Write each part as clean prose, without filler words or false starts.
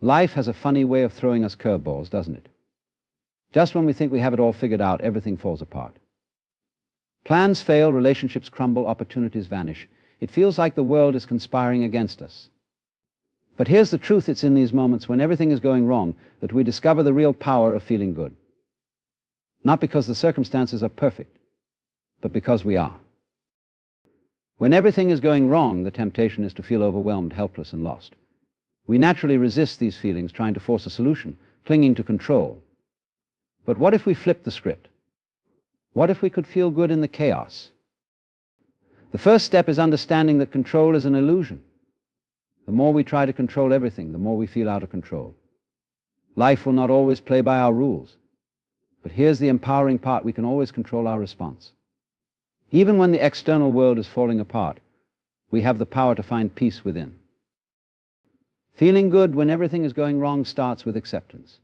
Life has a funny way of throwing us curveballs, doesn't it? Just when we think we have it all figured out, everything falls apart. Plans fail, relationships crumble, opportunities vanish. It feels like the world is conspiring against us. But here's the truth: it's in these moments when everything is going wrong that we discover the real power of feeling good. Not because the circumstances are perfect, but because we are. When everything is going wrong, the temptation is to feel overwhelmed, helpless, and lost. We naturally resist these feelings, trying to force a solution, clinging to control. But what if we flipped the script? What if we could feel good in the chaos? The first step is understanding that control is an illusion. The more we try to control everything, the more we feel out of control. Life will not always play by our rules. But here's the empowering part: we can always control our response. Even when the external world is falling apart, we have the power to find peace within. Feeling good when everything is going wrong starts with acceptance.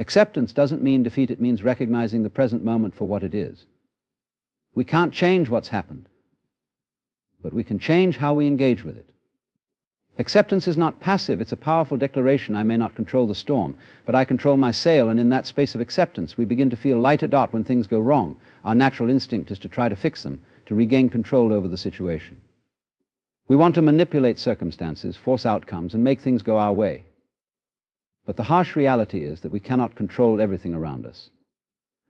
Acceptance doesn't mean defeat, it means recognizing the present moment for what it is. We can't change what's happened, but we can change how we engage with it. Acceptance is not passive, it's a powerful declaration: I may not control the storm, but I control my sail, and in that space of acceptance we begin to feel light at heart when things go wrong. Our natural instinct is to try to fix them, to regain control over the situation. We want to manipulate circumstances, force outcomes, and make things go our way. But the harsh reality is that we cannot control everything around us.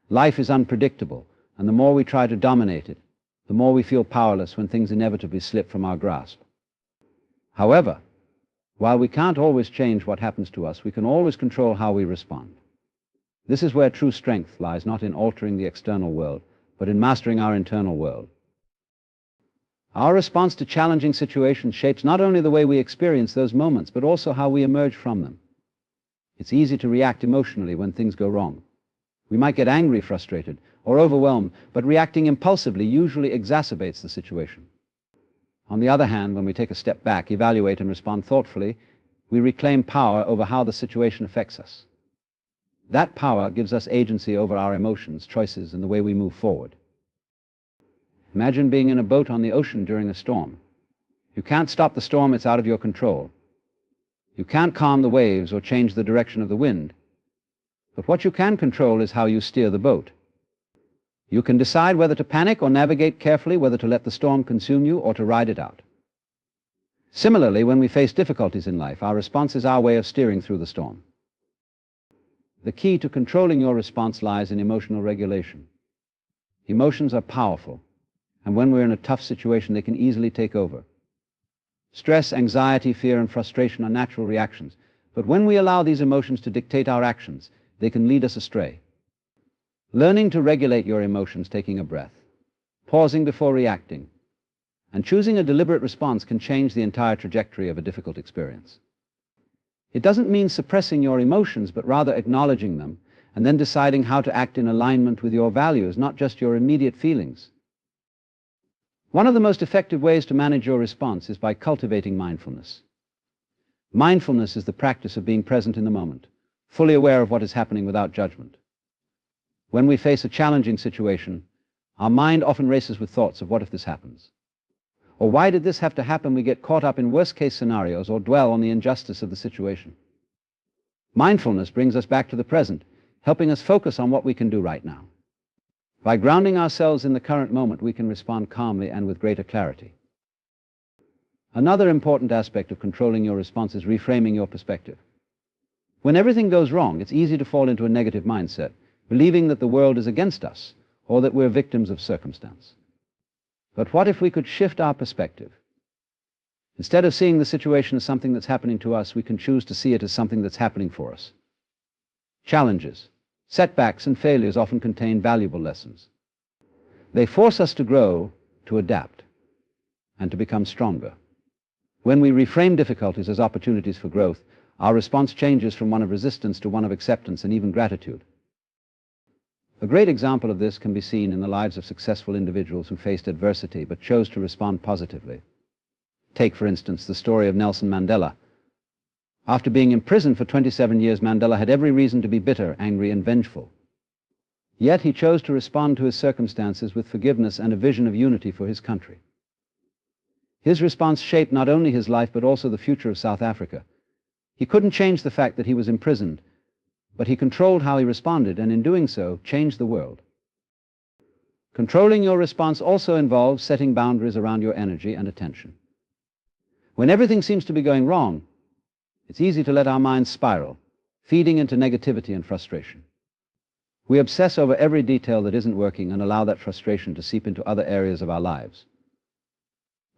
Life is unpredictable, and the more we try to dominate it, the more we feel powerless when things inevitably slip from our grasp. However, while we can't always change what happens to us, we can always control how we respond. This is where true strength lies, not in altering the external world, but in mastering our internal world. Our response to challenging situations shapes not only the way we experience those moments, but also how we emerge from them. It's easy to react emotionally when things go wrong. We might get angry, frustrated, or overwhelmed, but reacting impulsively usually exacerbates the situation. On the other hand, when we take a step back, evaluate, and respond thoughtfully, we reclaim power over how the situation affects us. That power gives us agency over our emotions, choices, and the way we move forward. Imagine being in a boat on the ocean during a storm. You can't stop the storm, it's out of your control. You can't calm the waves or change the direction of the wind. But what you can control is how you steer the boat. You can decide whether to panic or navigate carefully, whether to let the storm consume you or to ride it out. Similarly, when we face difficulties in life, our response is our way of steering through the storm. The key to controlling your response lies in emotional regulation. Emotions are powerful, and when we're in a tough situation, they can easily take over. Stress, anxiety, fear, and frustration are natural reactions, but when we allow these emotions to dictate our actions, they can lead us astray. Learning to regulate your emotions, taking a breath, pausing before reacting, and choosing a deliberate response can change the entire trajectory of a difficult experience. It doesn't mean suppressing your emotions, but rather acknowledging them and then deciding how to act in alignment with your values, not just your immediate feelings. One of the most effective ways to manage your response is by cultivating mindfulness. Mindfulness is the practice of being present in the moment, fully aware of what is happening without judgment. When we face a challenging situation, our mind often races with thoughts of what if this happens? Or why did this have to happen? We get caught up in worst-case scenarios or dwell on the injustice of the situation. Mindfulness brings us back to the present, helping us focus on what we can do right now. By grounding ourselves in the current moment, we can respond calmly and with greater clarity. Another important aspect of controlling your response is reframing your perspective. When everything goes wrong, it's easy to fall into a negative mindset, believing that the world is against us or that we're victims of circumstance. But what if we could shift our perspective? Instead of seeing the situation as something that's happening to us, we can choose to see it as something that's happening for us. Challenges, setbacks, and failures often contain valuable lessons. They force us to grow, to adapt, and to become stronger. When we reframe difficulties as opportunities for growth, our response changes from one of resistance to one of acceptance and even gratitude. A great example of this can be seen in the lives of successful individuals who faced adversity but chose to respond positively. Take, for instance, the story of Nelson Mandela. After being imprisoned for 27 years, Mandela had every reason to be bitter, angry, and vengeful. Yet he chose to respond to his circumstances with forgiveness and a vision of unity for his country. His response shaped not only his life but also the future of South Africa. He couldn't change the fact that he was imprisoned, but he controlled how he responded, and in doing so, changed the world. Controlling your response also involves setting boundaries around your energy and attention. When everything seems to be going wrong, it's easy to let our minds spiral, feeding into negativity and frustration. We obsess over every detail that isn't working and allow that frustration to seep into other areas of our lives.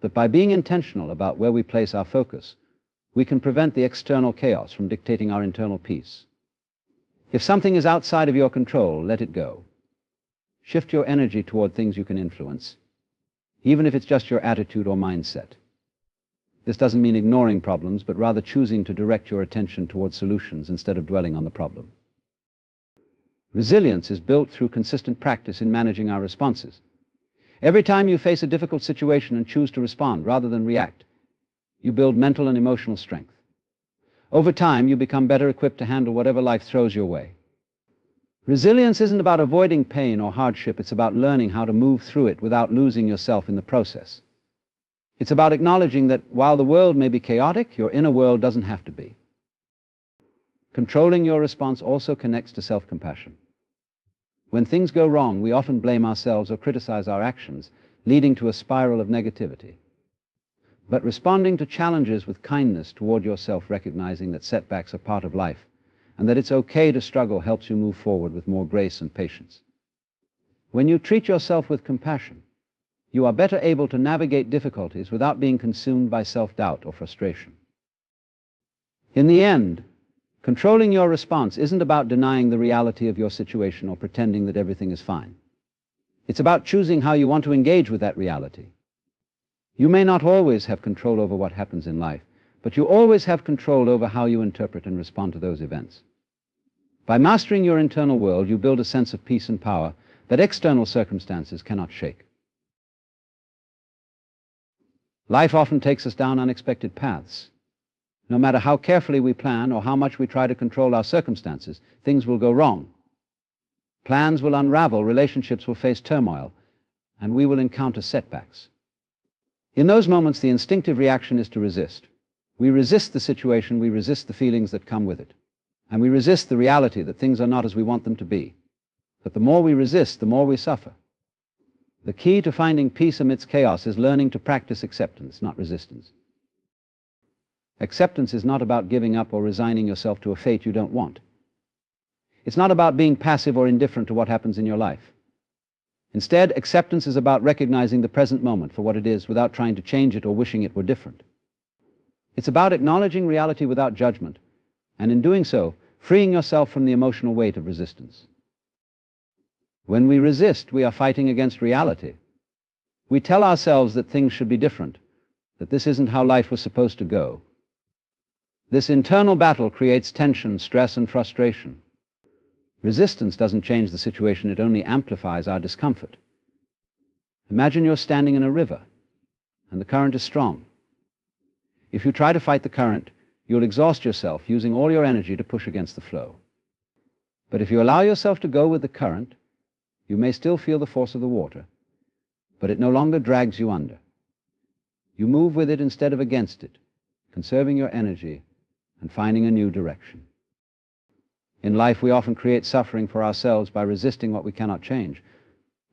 But by being intentional about where we place our focus, we can prevent the external chaos from dictating our internal peace. If something is outside of your control, let it go. Shift your energy toward things you can influence, even if it's just your attitude or mindset. This doesn't mean ignoring problems, but rather choosing to direct your attention toward solutions instead of dwelling on the problem. Resilience is built through consistent practice in managing our responses. Every time you face a difficult situation and choose to respond rather than react, you build mental and emotional strength. Over time, you become better equipped to handle whatever life throws your way. Resilience isn't about avoiding pain or hardship, it's about learning how to move through it without losing yourself in the process. It's about acknowledging that while the world may be chaotic, your inner world doesn't have to be. Controlling your response also connects to self-compassion. When things go wrong, we often blame ourselves or criticize our actions, leading to a spiral of negativity. But responding to challenges with kindness toward yourself, recognizing that setbacks are part of life, and that it's okay to struggle, helps you move forward with more grace and patience. When you treat yourself with compassion, you are better able to navigate difficulties without being consumed by self-doubt or frustration. In the end, controlling your response isn't about denying the reality of your situation or pretending that everything is fine. It's about choosing how you want to engage with that reality. You may not always have control over what happens in life, but you always have control over how you interpret and respond to those events. By mastering your internal world, you build a sense of peace and power that external circumstances cannot shake. Life often takes us down unexpected paths. No matter how carefully we plan or how much we try to control our circumstances, things will go wrong. Plans will unravel, relationships will face turmoil, and we will encounter setbacks. In those moments, the instinctive reaction is to resist. We resist the situation, we resist the feelings that come with it, and we resist the reality that things are not as we want them to be. But the more we resist, the more we suffer. The key to finding peace amidst chaos is learning to practice acceptance, not resistance. Acceptance is not about giving up or resigning yourself to a fate you don't want. It's not about being passive or indifferent to what happens in your life. Instead, acceptance is about recognizing the present moment for what it is without trying to change it or wishing it were different. It's about acknowledging reality without judgment, and in doing so, freeing yourself from the emotional weight of resistance. When we resist, we are fighting against reality. We tell ourselves that things should be different, that this isn't how life was supposed to go. This internal battle creates tension, stress, and frustration. Resistance doesn't change the situation, it only amplifies our discomfort. Imagine you're standing in a river, and the current is strong. If you try to fight the current, you'll exhaust yourself, using all your energy to push against the flow. But if you allow yourself to go with the current, you may still feel the force of the water, but it no longer drags you under. You move with it instead of against it, conserving your energy and finding a new direction. In life, we often create suffering for ourselves by resisting what we cannot change.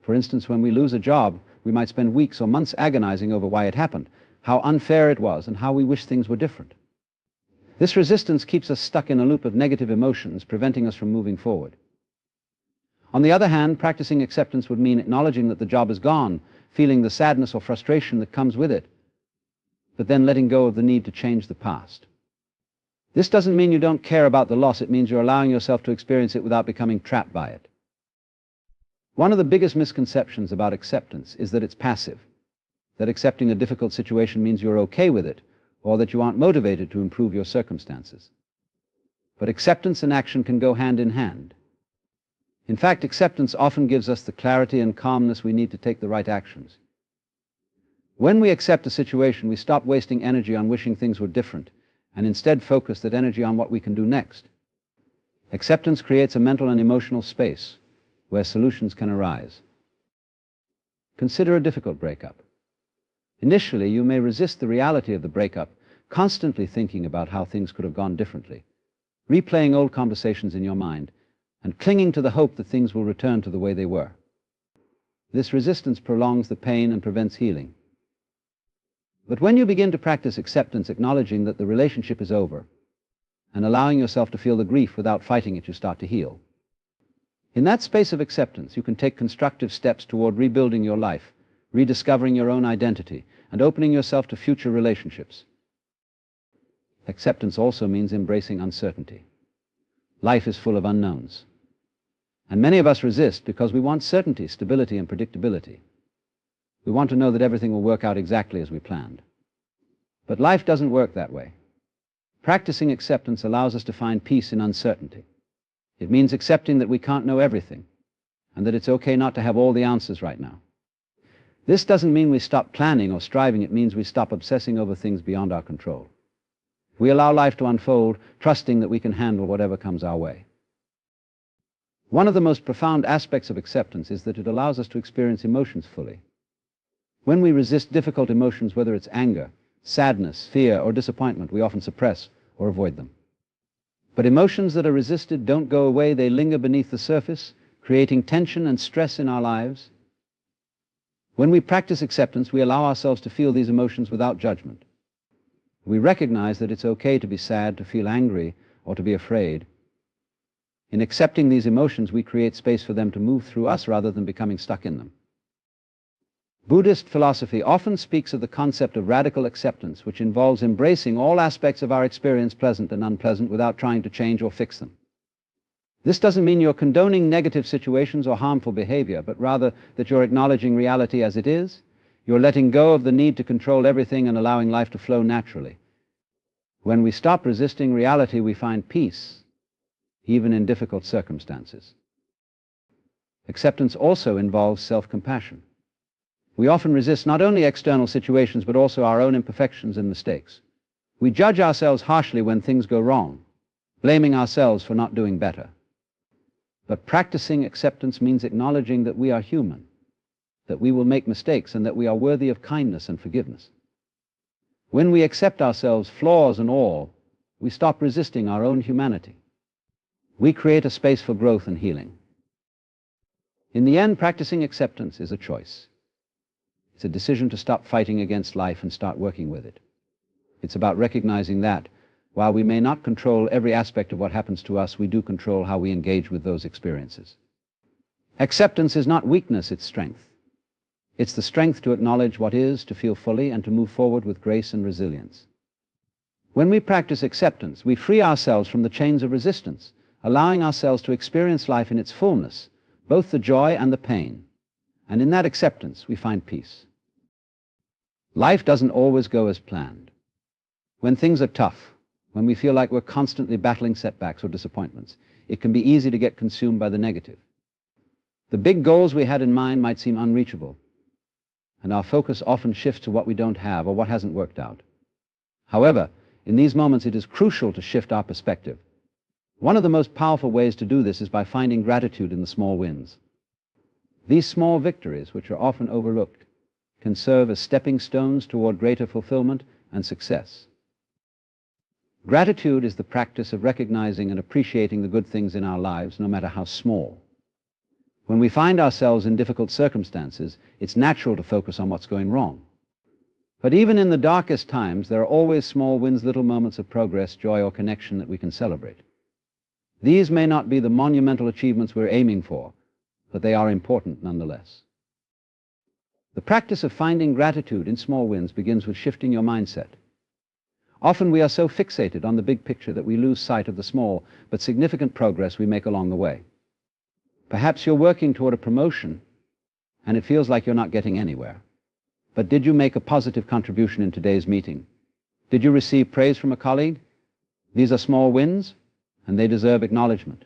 For instance, when we lose a job, we might spend weeks or months agonizing over why it happened, how unfair it was, and how we wish things were different. This resistance keeps us stuck in a loop of negative emotions, preventing us from moving forward. On the other hand, practicing acceptance would mean acknowledging that the job is gone, feeling the sadness or frustration that comes with it, but then letting go of the need to change the past. This doesn't mean you don't care about the loss, it means you're allowing yourself to experience it without becoming trapped by it. One of the biggest misconceptions about acceptance is that it's passive, that accepting a difficult situation means you're okay with it, or that you aren't motivated to improve your circumstances. But acceptance and action can go hand in hand. In fact, acceptance often gives us the clarity and calmness we need to take the right actions. When we accept a situation, we stop wasting energy on wishing things were different, and instead focus that energy on what we can do next. Acceptance creates a mental and emotional space where solutions can arise. Consider a difficult breakup. Initially, you may resist the reality of the breakup constantly thinking about how things could have gone differently, replaying old conversations in your mind, and clinging to the hope that things will return to the way they were. This resistance prolongs the pain and prevents healing. But when you begin to practice acceptance, acknowledging that the relationship is over, and allowing yourself to feel the grief without fighting it, you start to heal. In that space of acceptance, you can take constructive steps toward rebuilding your life, rediscovering your own identity, and opening yourself to future relationships. Acceptance also means embracing uncertainty. Life is full of unknowns. And many of us resist because we want certainty, stability, and predictability. We want to know that everything will work out exactly as we planned. But life doesn't work that way. Practicing acceptance allows us to find peace in uncertainty. It means accepting that we can't know everything, and that it's okay not to have all the answers right now. This doesn't mean we stop planning or striving. It means we stop obsessing over things beyond our control. We allow life to unfold, trusting that we can handle whatever comes our way. One of the most profound aspects of acceptance is that it allows us to experience emotions fully. When we resist difficult emotions, whether it's anger, sadness, fear, or disappointment, we often suppress or avoid them. But emotions that are resisted don't go away. They linger beneath the surface, creating tension and stress in our lives. When we practice acceptance, we allow ourselves to feel these emotions without judgment. We recognize that it's okay to be sad, to feel angry, or to be afraid. In accepting these emotions, we create space for them to move through us rather than becoming stuck in them. Buddhist philosophy often speaks of the concept of radical acceptance, which involves embracing all aspects of our experience, pleasant and unpleasant, without trying to change or fix them. This doesn't mean you're condoning negative situations or harmful behavior, but rather that you're acknowledging reality as it is. You're letting go of the need to control everything and allowing life to flow naturally. When we stop resisting reality, we find peace, even in difficult circumstances. Acceptance also involves self-compassion. We often resist not only external situations, but also our own imperfections and mistakes. We judge ourselves harshly when things go wrong, blaming ourselves for not doing better. But practicing acceptance means acknowledging that we are human, that we will make mistakes, and that we are worthy of kindness and forgiveness. When we accept ourselves, flaws and all, we stop resisting our own humanity. We create a space for growth and healing. In the end, practicing acceptance is a choice. It's a decision to stop fighting against life and start working with it. It's about recognizing that, while we may not control every aspect of what happens to us, we do control how we engage with those experiences. Acceptance is not weakness, it's strength. It's the strength to acknowledge what is, to feel fully, and to move forward with grace and resilience. When we practice acceptance, we free ourselves from the chains of resistance, allowing ourselves to experience life in its fullness, both the joy and the pain. And in that acceptance, we find peace. Life doesn't always go as planned. When things are tough, when we feel like we're constantly battling setbacks or disappointments, it can be easy to get consumed by the negative. The big goals we had in mind might seem unreachable, and our focus often shifts to what we don't have or what hasn't worked out. However, in these moments, it is crucial to shift our perspective. One of the most powerful ways to do this is by finding gratitude in the small wins. These small victories, which are often overlooked, can serve as stepping stones toward greater fulfillment and success. Gratitude is the practice of recognizing and appreciating the good things in our lives, no matter how small. When we find ourselves in difficult circumstances, it's natural to focus on what's going wrong. But even in the darkest times, there are always small wins, little moments of progress, joy, or connection that we can celebrate. These may not be the monumental achievements we're aiming for, but they are important nonetheless. The practice of finding gratitude in small wins begins with shifting your mindset. Often we are so fixated on the big picture that we lose sight of the small but significant progress we make along the way. Perhaps you're working toward a promotion and it feels like you're not getting anywhere. But did you make a positive contribution in today's meeting? Did you receive praise from a colleague? These are small wins, and they deserve acknowledgement.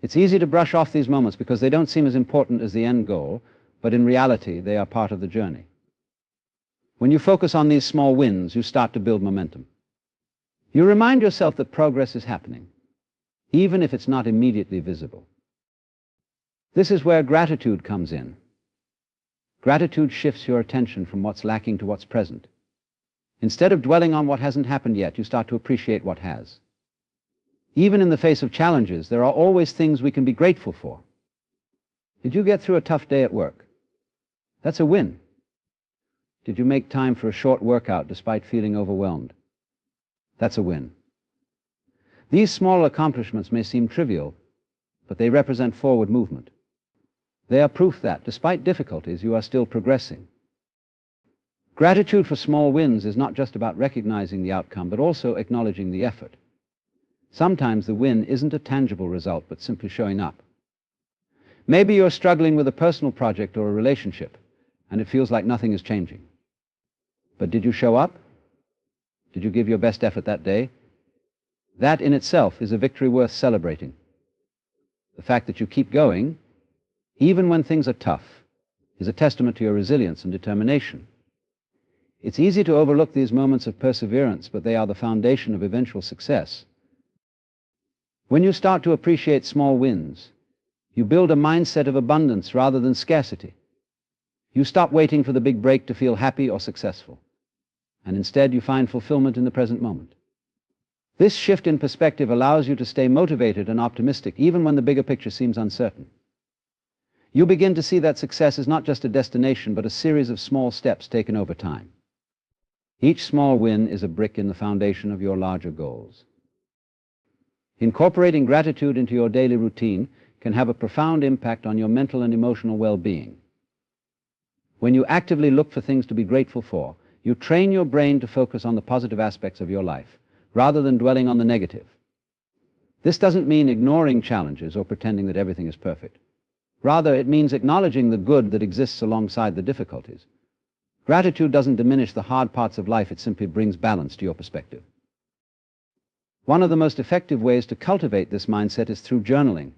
It's easy to brush off these moments because they don't seem as important as the end goal, but in reality, they are part of the journey. When you focus on these small wins, you start to build momentum. You remind yourself that progress is happening, even if it's not immediately visible. This is where gratitude comes in. Gratitude shifts your attention from what's lacking to what's present. Instead of dwelling on what hasn't happened yet, you start to appreciate what has. Even in the face of challenges, there are always things we can be grateful for. Did you get through a tough day at work? That's a win. Did you make time for a short workout despite feeling overwhelmed? That's a win. These small accomplishments may seem trivial, but they represent forward movement. They are proof that, despite difficulties, you are still progressing. Gratitude for small wins is not just about recognizing the outcome, but also acknowledging the effort. Sometimes the win isn't a tangible result, but simply showing up. Maybe you're struggling with a personal project or a relationship, and it feels like nothing is changing. But did you show up? Did you give your best effort that day? That in itself is a victory worth celebrating. The fact that you keep going, even when things are tough, is a testament to your resilience and determination. It's easy to overlook these moments of perseverance, but they are the foundation of eventual success. When you start to appreciate small wins, you build a mindset of abundance rather than scarcity. You stop waiting for the big break to feel happy or successful, and instead you find fulfillment in the present moment. This shift in perspective allows you to stay motivated and optimistic even when the bigger picture seems uncertain. You begin to see that success is not just a destination, but a series of small steps taken over time. Each small win is a brick in the foundation of your larger goals. Incorporating gratitude into your daily routine can have a profound impact on your mental and emotional well-being. When you actively look for things to be grateful for, you train your brain to focus on the positive aspects of your life, rather than dwelling on the negative. This doesn't mean ignoring challenges or pretending that everything is perfect. Rather, it means acknowledging the good that exists alongside the difficulties. Gratitude doesn't diminish the hard parts of life, it simply brings balance to your perspective. One of the most effective ways to cultivate this mindset is through journaling.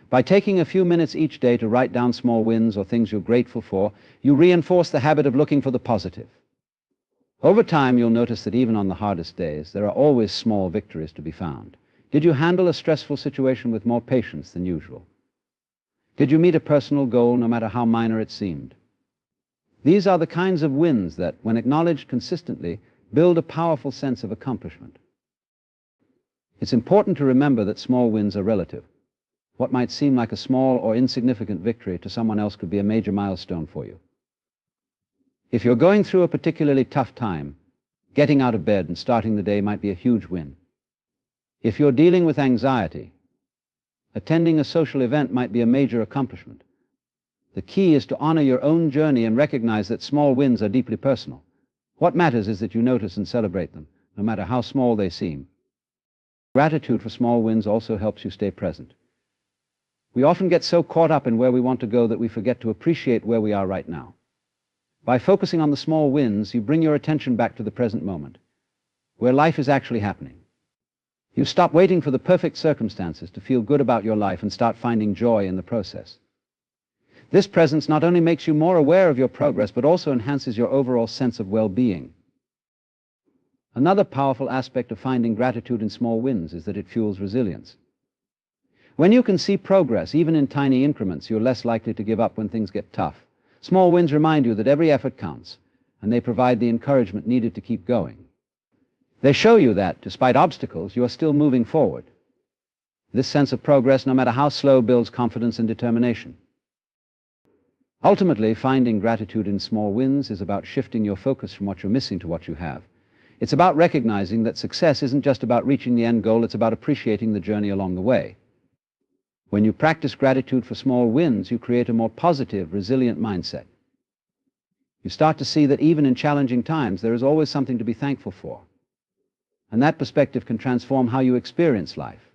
By taking a few minutes each day to write down small wins or things you're grateful for, you reinforce the habit of looking for the positive. Over time, you'll notice that even on the hardest days, there are always small victories to be found. Did you handle a stressful situation with more patience than usual? Did you meet a personal goal, no matter how minor it seemed? These are the kinds of wins that, when acknowledged consistently, build a powerful sense of accomplishment. It's important to remember that small wins are relative. What might seem like a small or insignificant victory to someone else could be a major milestone for you. If you're going through a particularly tough time, getting out of bed and starting the day might be a huge win. If you're dealing with anxiety, attending a social event might be a major accomplishment. The key is to honor your own journey and recognize that small wins are deeply personal. What matters is that you notice and celebrate them, no matter how small they seem. Gratitude for small wins also helps you stay present. We often get so caught up in where we want to go that we forget to appreciate where we are right now. By focusing on the small wins, you bring your attention back to the present moment, where life is actually happening. You stop waiting for the perfect circumstances to feel good about your life and start finding joy in the process. This presence not only makes you more aware of your progress, but also enhances your overall sense of well-being. Another powerful aspect of finding gratitude in small wins is that it fuels resilience. When you can see progress, even in tiny increments, you're less likely to give up when things get tough. Small wins remind you that every effort counts, and they provide the encouragement needed to keep going. They show you that, despite obstacles, you are still moving forward. This sense of progress, no matter how slow, builds confidence and determination. Ultimately, finding gratitude in small wins is about shifting your focus from what you're missing to what you have. It's about recognizing that success isn't just about reaching the end goal, it's about appreciating the journey along the way. When you practice gratitude for small wins, you create a more positive, resilient mindset. You start to see that even in challenging times, there is always something to be thankful for. And that perspective can transform how you experience life.